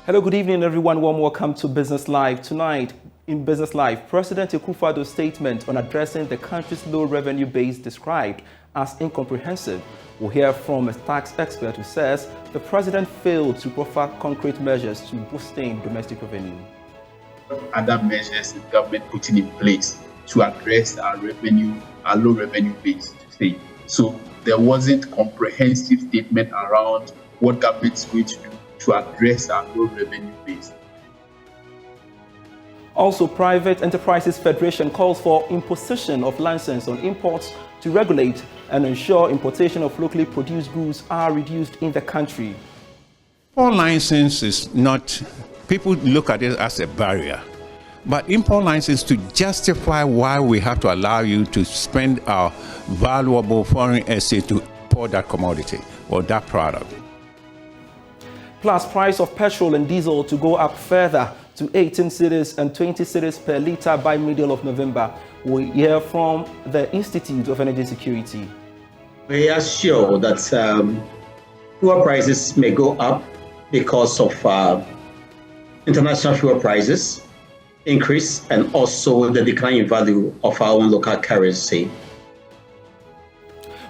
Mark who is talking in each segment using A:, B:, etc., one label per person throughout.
A: Hello, good evening, everyone. Warm welcome to Business Live. Tonight, in Business Live, President Akufo-Addo's statement on addressing the country's low revenue base described as incomprehensive. We'll hear from a tax expert who says the president failed to offer concrete measures to boosting domestic revenue.
B: Other measures the government putting in place to address our low revenue base today. So there wasn't comprehensive statement around what government is going to do to address our low revenue base.
A: Also, Private Enterprises Federation calls for imposition of license on imports to regulate and ensure importation of locally produced goods are reduced in the country.
C: Import license is not, people look at it as a barrier, but import license to justify why we have to allow you to spend our valuable foreign asset to import that commodity or that product.
A: Plus, price of petrol and diesel to go up further to 18 cedis and 20 cedis per litre by middle of November. We hear from the Institute of Energy Security.
D: We are sure that fuel prices may go up because of international fuel prices increase and also the decline in value of our own local currency.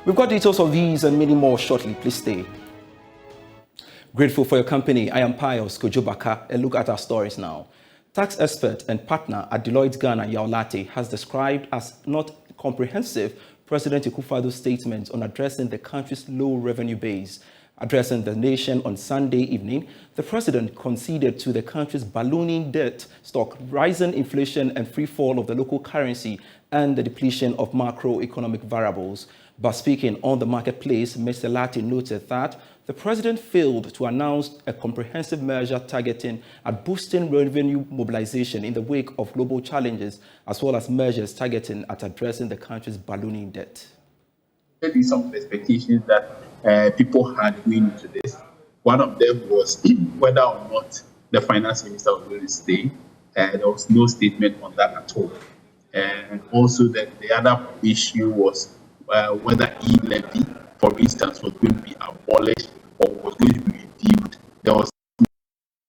A: We've got details of these and many more shortly. Please stay. Grateful for your company. I am Pius Kojobaka. A look at our stories now. Tax expert and partner at Deloitte Ghana, Yao Latte, has described as not comprehensive President Akufo-Addo's statement on addressing the country's low revenue base. Addressing the nation on Sunday evening, the president conceded to the country's ballooning debt stock, rising inflation and free fall of the local currency, and the depletion of macroeconomic variables. But speaking on the marketplace, Mr. Latte noted that the president failed to announce a comprehensive measure targeting at boosting revenue mobilization in the wake of global challenges, as well as measures targeting at addressing the country's ballooning debt.
B: There is some expectations that people had going into this. One of them was whether or not the finance minister was going to stay. There was no statement on that at all. And also the other issue was whether e-levy, for instance, was going to be abolished or was going to be reviewed. There was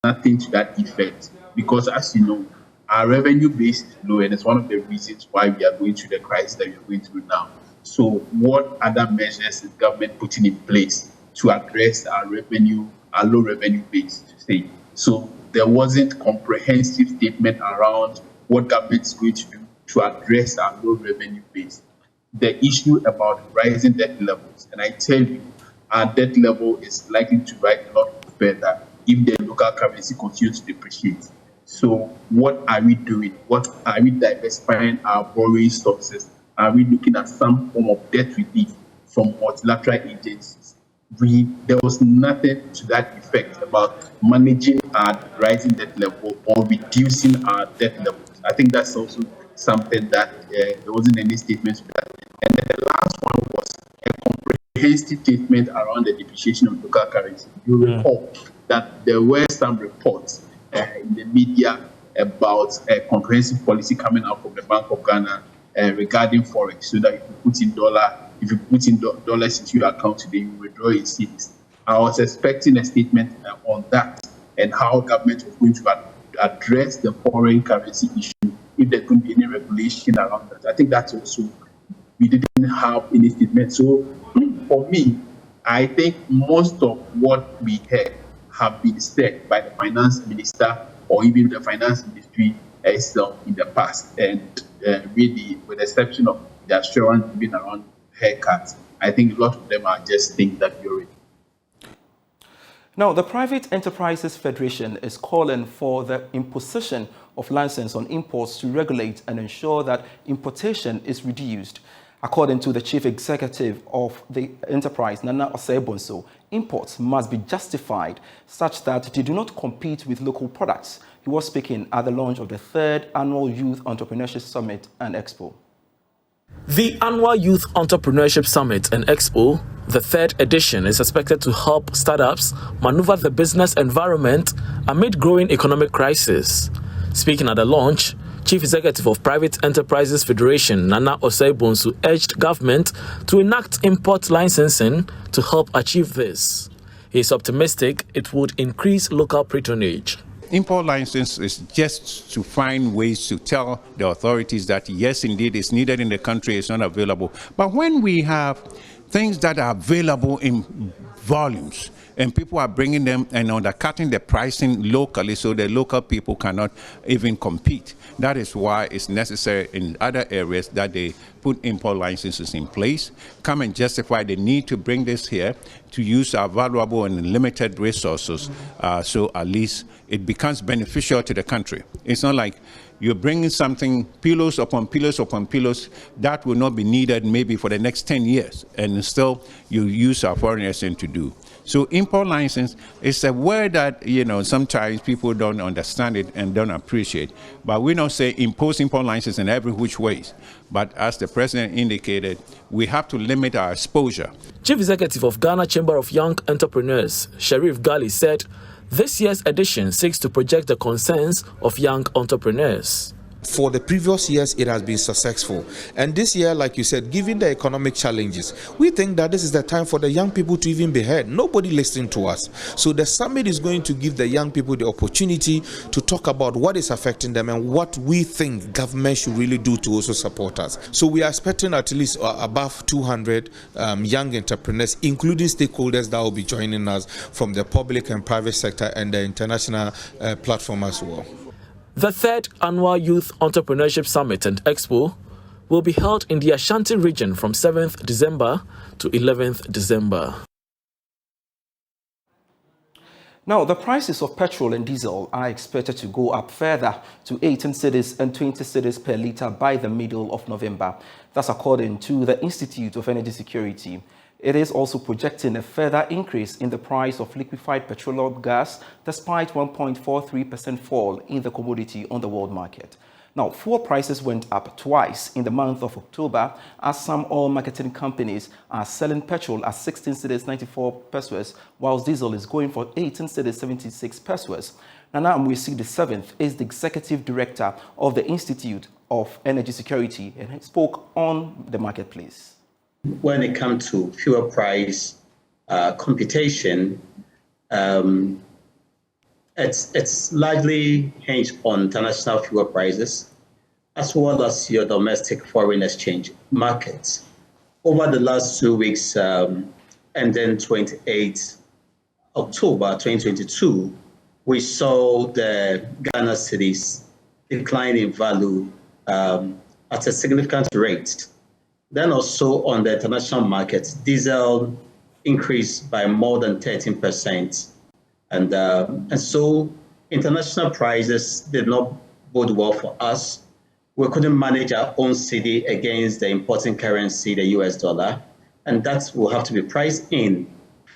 B: nothing to that effect because, as you know, our revenue base is low, and it's one of the reasons why we are going through the crisis that we are going through now. So what other measures is government putting in place to address our low revenue base today? So there wasn't comprehensive statement around what government is going to do to address our low revenue base. The issue about rising debt levels, and I tell you, our debt level is likely to rise a lot further if the local currency continues to depreciate. So what are we doing? What are we diversifying our borrowing sources? Are we looking at some form of debt relief from multilateral agencies? There was nothing to that effect about managing our rising debt level or reducing our debt levels. I think that's also something that there wasn't any statement to that. And then the last one was a comprehensive statement around the depreciation of local currency. You recall that there were some reports in the media about a comprehensive policy coming out from the Bank of Ghana regarding forex, so that if you put in dollars into your account today, you withdraw in cedis. I was expecting a statement on that and how government was going to address the foreign currency issue if there couldn't be any regulation around that. I think that's also, we didn't have any statement. So for me, I think most of what we heard have been said by the finance minister or even the finance industry itself in the past. And really, with the exception of the assurance given around haircuts, I think a lot of them are just things that we already.
A: Now, the Private Enterprises Federation is calling for the imposition of license on imports to regulate and ensure that importation is reduced. According to the chief executive of the enterprise, Nana Osei-Bonsu, imports must be justified such that they do not compete with local products. He was speaking at the launch of the 3rd Annual Youth Entrepreneurship Summit and Expo.
E: The Annual Youth Entrepreneurship Summit and Expo, the 3rd edition, is expected to help startups maneuver the business environment amid growing economic crisis. Speaking at the launch, Chief Executive of Private Enterprises Federation, Nana Osei-Bonsu, urged government to enact import licensing to help achieve this. He is optimistic it would increase local patronage.
C: Import license is just to find ways to tell the authorities that yes, indeed, it's needed in the country, it's not available. But when we have things that are available in volumes, and people are bringing them and undercutting the pricing locally so the local people cannot even compete. That is why it's necessary in other areas that they put import licenses in place, come and justify the need to bring this here to use our valuable and limited resources, so at least it becomes beneficial to the country. It's not like you're bringing something, pillows upon pillows upon pillows, that will not be needed maybe for the next 10 years, and still you use our foreign exchange to do. So import license is a word that, sometimes people don't understand it and don't appreciate. But we don't say impose import license in every which ways. But as the president indicated, we have to limit our exposure.
E: Chief Executive of Ghana Chamber of Young Entrepreneurs, Sharif Gali, said this year's edition seeks to project the concerns of young entrepreneurs.
F: For the previous years, it has been successful. And this year, like you said, given the economic challenges, we think that this is the time for the young people to even be heard. Nobody listening to us. So the summit is going to give the young people the opportunity to talk about what is affecting them and what we think government should really do to also support us. So we are expecting at least above 200 young entrepreneurs, including stakeholders that will be joining us from the public and private sector and the international platform as well.
E: The third annual Youth Entrepreneurship Summit and Expo will be held in the Ashanti region from 7th December to 11th December.
A: Now, the prices of petrol and diesel are expected to go up further to 18 cedis and 20 cedis per litre by the middle of November. That's according to the Institute of Energy Security. It is also projecting a further increase in the price of liquefied petroleum gas despite 1.43% fall in the commodity on the world market. Now, fuel prices went up twice in the month of October as some oil marketing companies are selling petrol at 16 cedis 94 pesos, whilst diesel is going for 18 cedis 76 pesos. Nana Amwisi VII is the executive director of the Institute of Energy Security and he spoke on the marketplace.
D: When it comes to fuel price computation, it's largely hinged on international fuel prices as well as your domestic foreign exchange markets. Over the last 2 weeks, and then 28 October 2022, we saw the Ghana cedis decline in value at a significant rate. Then also on the international market, diesel increased by more than 13%. And so international prices did not bode well for us. We couldn't manage our own cedi against the importing currency, the US dollar. And that will have to be priced in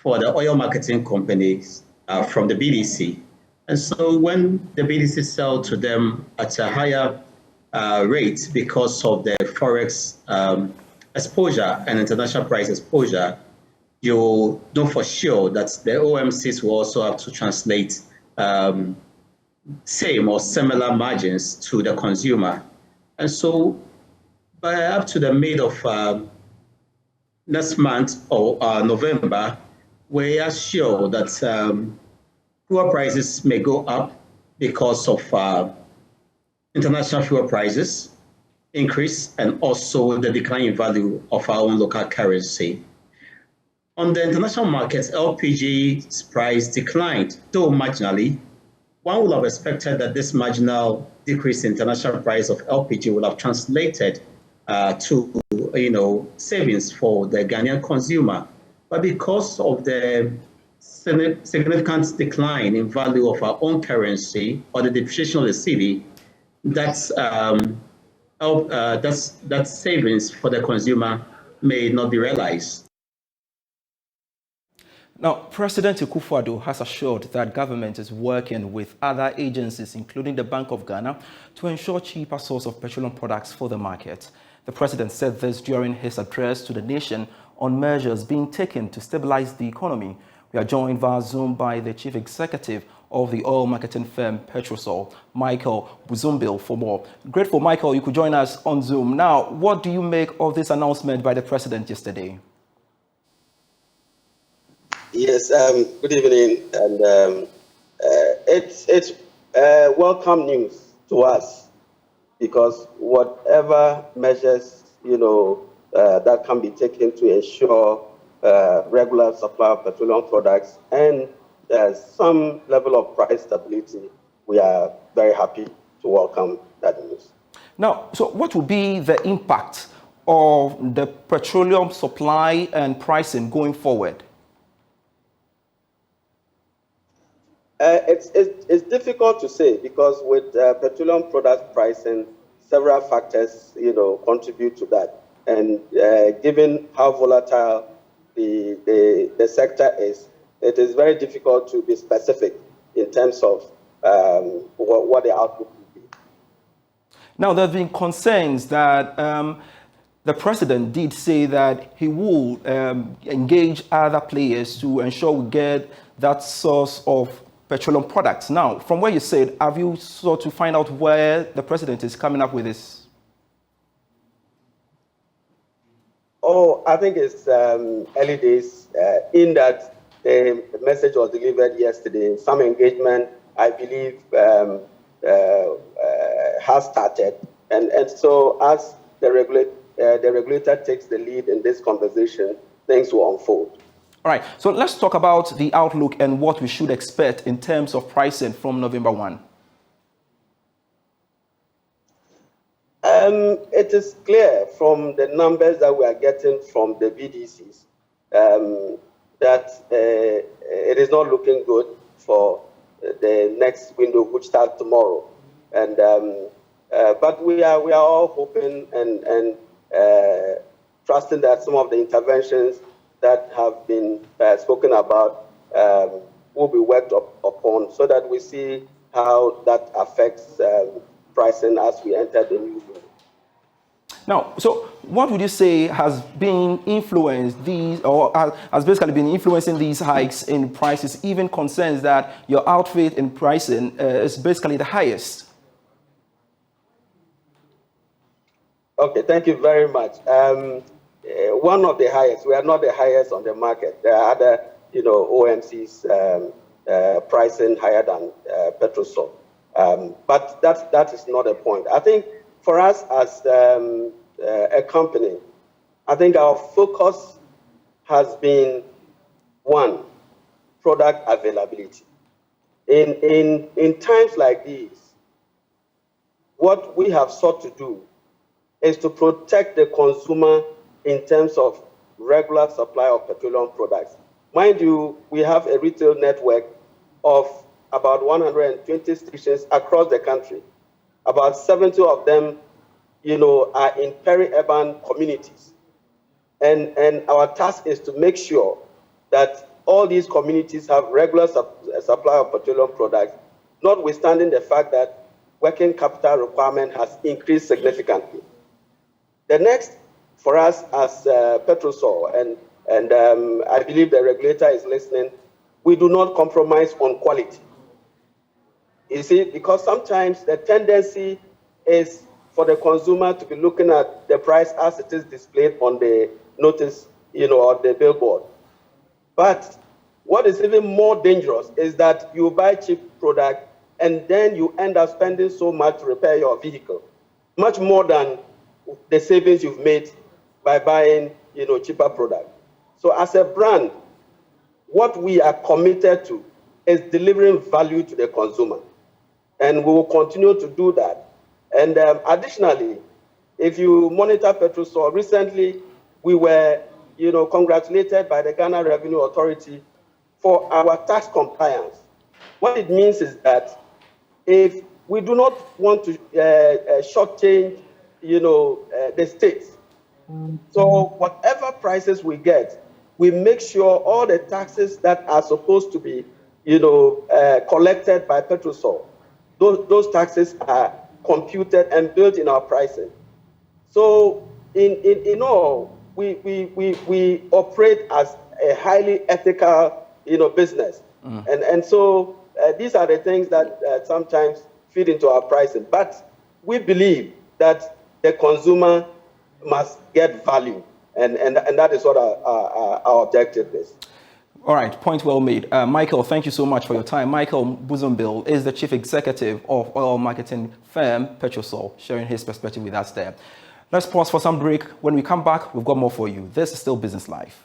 D: for the oil marketing companies from the BDC. And so when the BDC sell to them at a higher rate because of the Forex exposure and international price exposure, you know for sure that the OMCs will also have to translate same or similar margins to the consumer. And so by up to the mid of next month or November, we are sure that fuel prices may go up because of international fuel prices increase and also the decline in value of our own local currency. On the international markets, LPG's price declined, though marginally. One would have expected that this marginal decrease in international price of LPG would have translated to savings for the Ghanaian consumer. But because of the significant decline in value of our own currency or the depreciation of the cedi, that savings for the consumer may not be realized.
A: Now, President Akufo-Addo has assured that government is working with other agencies, including the Bank of Ghana, to ensure cheaper source of petroleum products for the market. The president said this during his address to the nation on measures being taken to stabilize the economy. We are joined via Zoom by the chief executive of the oil marketing firm Petrosol, Michael Buzumbil, for more. Grateful, Michael, you could join us on Zoom. Now, what do you make of this announcement by the president yesterday?
G: Yes, good evening, and it's welcome news to us, because whatever measures that can be taken to ensure regular supply of petroleum products and some level of price stability, we are very happy to welcome that news.
A: Now, so what will be the impact of the petroleum supply and pricing going forward?
G: It's difficult to say, because with petroleum product pricing, several factors contribute to that, and given how volatile the sector is, it is very difficult to be specific in terms of what the outlook will be.
A: Now, there have been concerns that the president did say that he will engage other players to ensure we get that source of petroleum products. Now, from where you said, have you sought to find out where the president is coming up with this?
G: Oh, I think it's early days, in that the message was delivered yesterday. Some engagement, I believe, has started. And so as the regulator takes the lead in this conversation, things will unfold.
A: All right, so let's talk about the outlook and what we should expect in terms of pricing from November 1.
G: It is clear from the numbers that we are getting from the BDCs that it is not looking good for the next window, which starts tomorrow. And but we are all hoping and trusting that some of the interventions that have been spoken about will be worked upon, so that we see how that affects pricing as we enter the new year.
A: Now, so what would you say has been influenced these, or has basically been influencing these hikes in prices, even concerns that your outfit in pricing is basically the highest?
G: Okay, thank you very much. One of the highest. We are not the highest on the market. There are other, OMCs pricing higher than Petrosol. But that is not the point. I think for us as a company, I think our focus has been, one, product availability. In times like these, what we have sought to do is to protect the consumer in terms of regular supply of petroleum products. Mind you, we have a retail network of about 120 stations across the country. About 70 of them, are in peri-urban communities. And our task is to make sure that all these communities have regular supply of petroleum products, notwithstanding the fact that working capital requirement has increased significantly. The next, for us as Petrosol, and I believe the regulator is listening, we do not compromise on quality. You see, because sometimes the tendency is for the consumer to be looking at the price as it is displayed on the notice, or the billboard. But what is even more dangerous is that you buy cheap product and then you end up spending so much to repair your vehicle, much more than the savings you've made by buying, cheaper product. So as a brand, what we are committed to is delivering value to the consumer. And we will continue to do that. And additionally, if you monitor Petrosol, recently we were, congratulated by the Ghana Revenue Authority for our tax compliance. What it means is that if we do not want to shortchange, the states, so whatever prices we get, we make sure all the taxes that are supposed to be, collected by Petrosol, those taxes are computed and built in our pricing. So in all, we operate as a highly ethical, business. And so these are the things that sometimes feed into our pricing. But we believe that the consumer must get value. And that is what our objective is.
A: All right, point well made. Michael, thank you so much for your time. Michael Buzumbil is the chief executive of oil marketing firm Petrosol, sharing his perspective with us there. Let's pause for some break. When we come back, we've got more for you. This is still Business Life.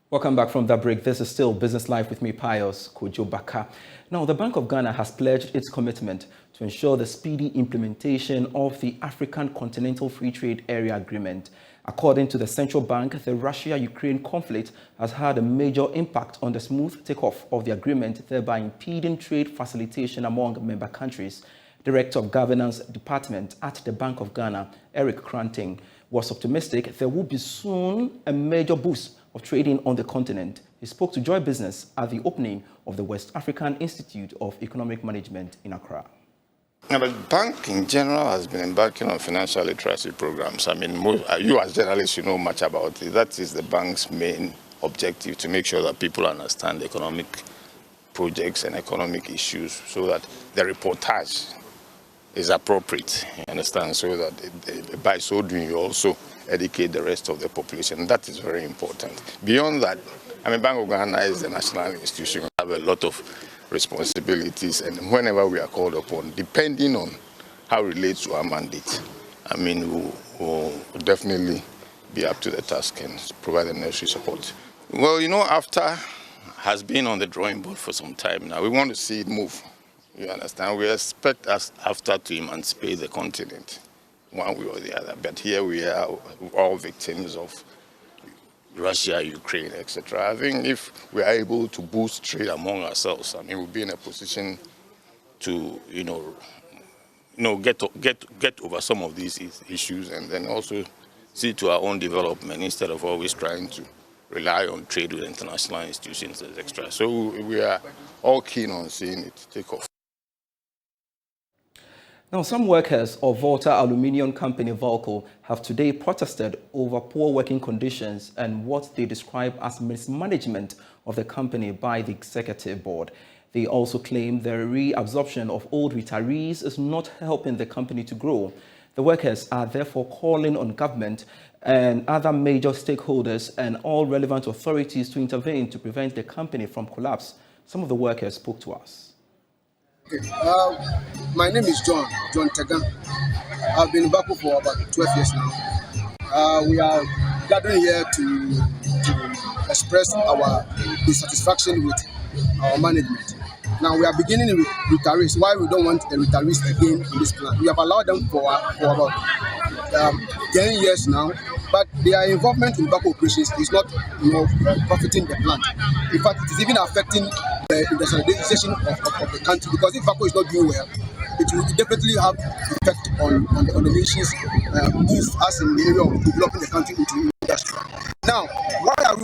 A: Welcome back from that break. This is still Business Life with me, Pius Kojo Baka. Now, the Bank of Ghana has pledged its commitment to ensure the speedy implementation of the African Continental Free Trade Area Agreement. According to the central bank, the Russia-Ukraine conflict has had a major impact on the smooth takeoff of the agreement, thereby impeding trade facilitation among member countries. Director of Governance Department at the Bank of Ghana, Eric Cranting, was optimistic there will be soon a major boost of trading on the continent. He spoke to Joy Business at the opening of the West African Institute of Economic Management in Accra.
H: Now, the bank in general has been embarking on financial literacy programs. I mean, you as journalists, you know much about it. That is the bank's main objective, to make sure that people understand economic projects and economic issues so that the reportage is appropriate, you understand, so that by so doing you also educate the rest of the population. That is very important. Beyond that, I mean, Bank of Ghana is the national institution. We have a lot of responsibilities, and whenever we are called upon, depending on how it relates to our mandate, I mean, we'll definitely be up to the task and provide the necessary support. Well, you know, AFTA has been on the drawing board for some time now. We want to see it move. You understand? We expect us AFTA to emancipate the continent, one way or the other. But here we are all victims of Russia, Ukraine, etc. I think if we are able to boost trade among ourselves, I mean, we'll be in a position to, get over some of these issues, and then also see to our own development instead of always trying to rely on trade with international institutions, etc. So we are all keen on seeing it take off.
A: Now, some workers of Volta Aluminum Company, Volco, have today protested over poor working conditions and what they describe as mismanagement of the company by the executive board. They also claim the reabsorption of old retirees is not helping the company to grow. The workers are therefore calling on government and other major stakeholders and all relevant authorities to intervene to prevent the company from collapse. Some of the workers spoke to us.
I: Okay. My name is John Tegan. I've been in Baku for about 12 years now. We are gathering here to express our dissatisfaction with our management. Now we are beginning with retirees. Why we don't want the retirees again in this plan? We have allowed them for about 10 years now, but their involvement in Baku operations is not profiting the plant. In fact, it is even affecting the industrialization of the country, because if Baku is not doing well, it will definitely have effect on the nation's move as in the area of developing the country into industry. Now, why don't we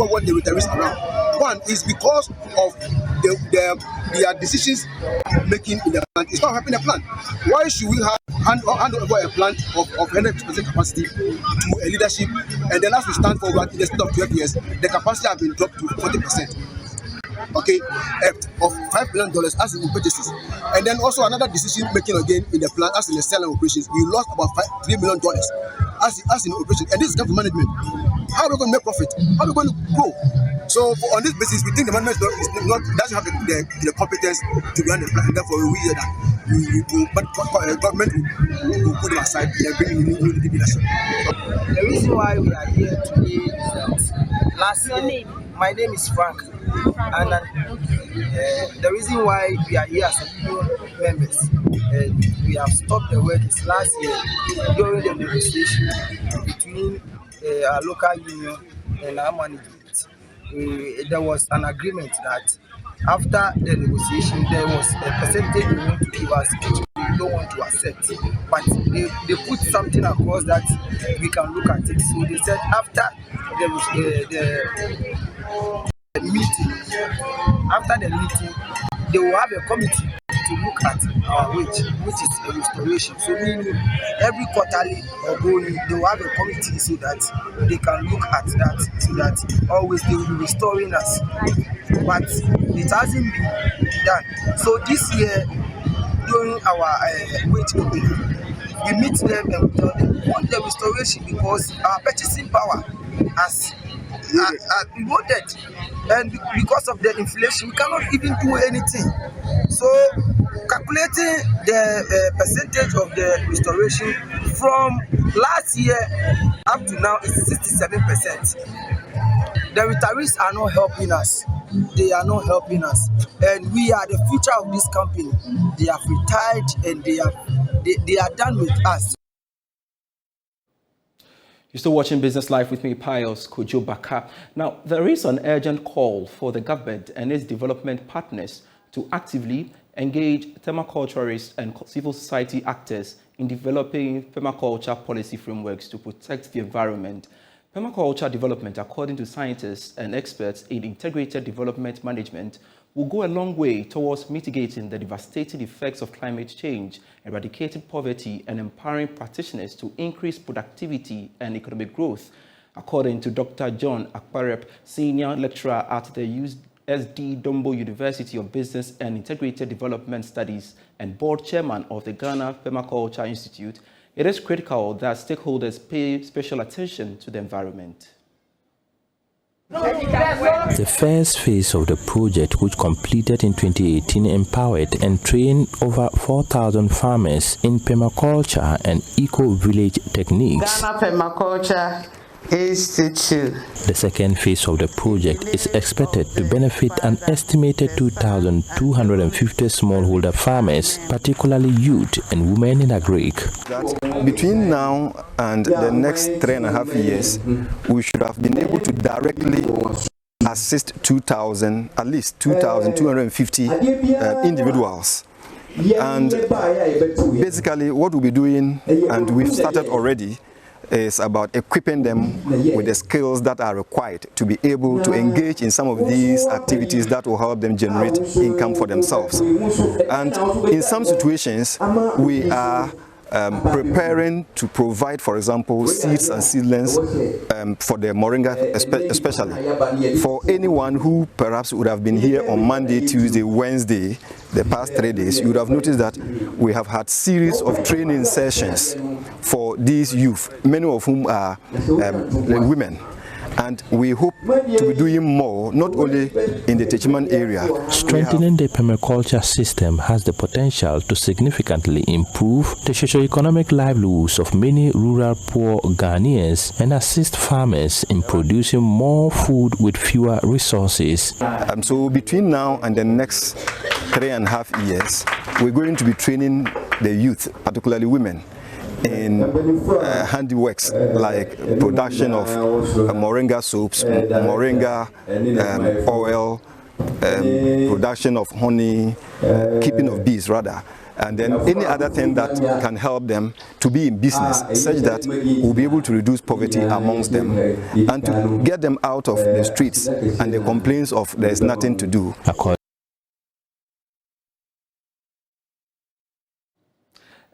I: want the retirees around? One is because of their decisions making in the plant. It's not helping the plant. Why should we hand over a plant of 100% capacity to a leadership, and then as we stand forward in the state of 12 years, the capacity has been dropped to 40%. Okay, of $5 billion as in purchases, and then also another decision making again in the plant as in the selling operations. We lost about $3 million as in operation, and this is government management. How are we going to make profit? How are we going to grow? So on this basis, we think the management doesn't have the competence to run the plant, and therefore we hear that government will put them aside and bring in new leadership.
J: The reason why we are here today is that last year, my name is Frank, and the reason why we are here as union members, and we have stopped the work is last year during the negotiation between our local union and our management. There was an agreement that after the negotiation, there was a percentage they want to give us, which we don't want to accept. But they put something across that we can look at it. So they said after the meeting, they will have a committee to look at our wage, which is a restoration. So meaning every quarterly or going, they will have a committee so that they can look at that, so that always they will be restoring us. But it hasn't been done. So this year, during our wage opening, we meet them and we tell them we want the restoration because our purchasing power has eroded, and because of the inflation, we cannot even do anything. So, calculating the percentage of the restoration from last year up to now is 67%. The retirees are not helping us. They are not helping us, and we are the future of this company. They have retired, and they are done with us.
A: You're still watching Business Live with me, Pius Kojo Baka. Now, there is an urgent call for the government and its development partners to actively engage permaculturists and civil society actors in developing permaculture policy frameworks to protect the environment. Permaculture development, according to scientists and experts in integrated development management, will go a long way towards mitigating the devastating effects of climate change, eradicating poverty, and empowering practitioners to increase productivity and economic growth, according to Dr. John Akparep, senior lecturer at the USD Dombo University of Business and Integrated Development Studies and board chairman of the Ghana Permaculture Institute. It is critical that stakeholders pay special attention to the environment.
K: The first phase of the project, which completed in 2018, empowered and trained over 4,000 farmers in permaculture and eco-village techniques.
L: Ghana Permaculture Institute.
K: The second phase of the project is expected to benefit an estimated 2,250 smallholder farmers, particularly youth and women in agric.
M: Between now and the next 3.5 years, we should have been able to directly assist at least 2,250 individuals. And basically what we'll be doing, and we've started already, is about equipping them with the skills that are required to be able to engage in some of these activities that will help them generate income for themselves. And in some situations, we are preparing to provide, for example, seeds and seedlings for the moringa, especially for anyone who perhaps would have been here on Monday, Tuesday, Wednesday, the past 3 days. You would have noticed that we have had series of training sessions for these youth, many of whom are women. And we hope to be doing more, not only in the Techiman area.
K: Strengthening the permaculture system has the potential to significantly improve the socio-economic livelihoods of many rural poor Ghanaians and assist farmers in producing more food with fewer resources.
M: So between now and the next 3.5 years, we're going to be training the youth, particularly women, in handiworks like production of moringa soaps, moringa oil, production of honey, keeping of bees rather, and then any other thing that can help them to be in business, such that we'll be able to reduce poverty amongst them and to get them out of the streets and the complaints of there's nothing to do.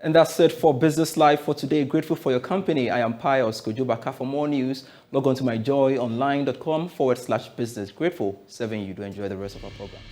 A: And that's it for Business Live for today. Grateful for your company. I am Pius Kojo Baka. For more news, log on to myjoyonline.com/business. Grateful serving you. Do enjoy the rest of our programs.